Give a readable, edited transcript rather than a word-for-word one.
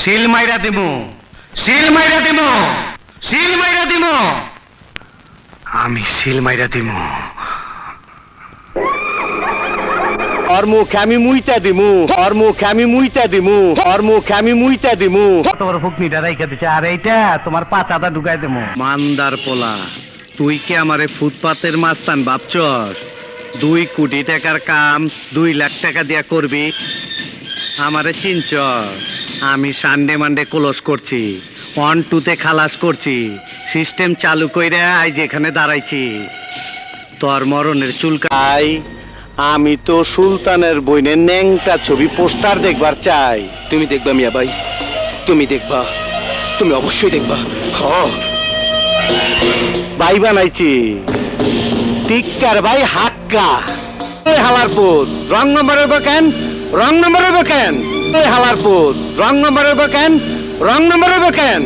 শিল মাইরা দিমু, শিল মাইরা দিমু, শিল মাইরা দিমু, আমি শিল মাইরা দিমু। ওর মুখে আমি মুইতা দিমু, ওর মুখে আমি মুইতা দিমু, ওর মুখে আমি মুইতা দিমু। তোমার ফুকনিটা রাইখা দিছে, আর এইটা তোমার পাতাটা ঢুকাই দেবো। মান্দার পোলা, তুই কি আমারে ফুটপাতের মাস্তান ভাবছস? 2 কোটি টাকার কাম 2 লাখ টাকা দিয়া করবি? আমারে চিনছস? আমি সানডে মানডে ক্লোজ করছি, 1-2 খালাস করছি, সিস্টেম চালু কইরা আজ এখানে দাঁড়াইছি। তোর মরণের চুলকাই। আমি তো সুলতানের বইনের ন্যাংটা ছবি পোস্টার দেখবার চাই। তুমি দেখবা মিয়া ভাই, তুমি দেখবা, তুমি অবশ্যই দেখবা। ভাই বানাইছি টিক্কার ভাই হাক্কা। হালারপুর রং নম্বরের কেন, রং নম্বরের কেন, হালারপুর রং নম্বরের কেন, রং নম্বরের কেন।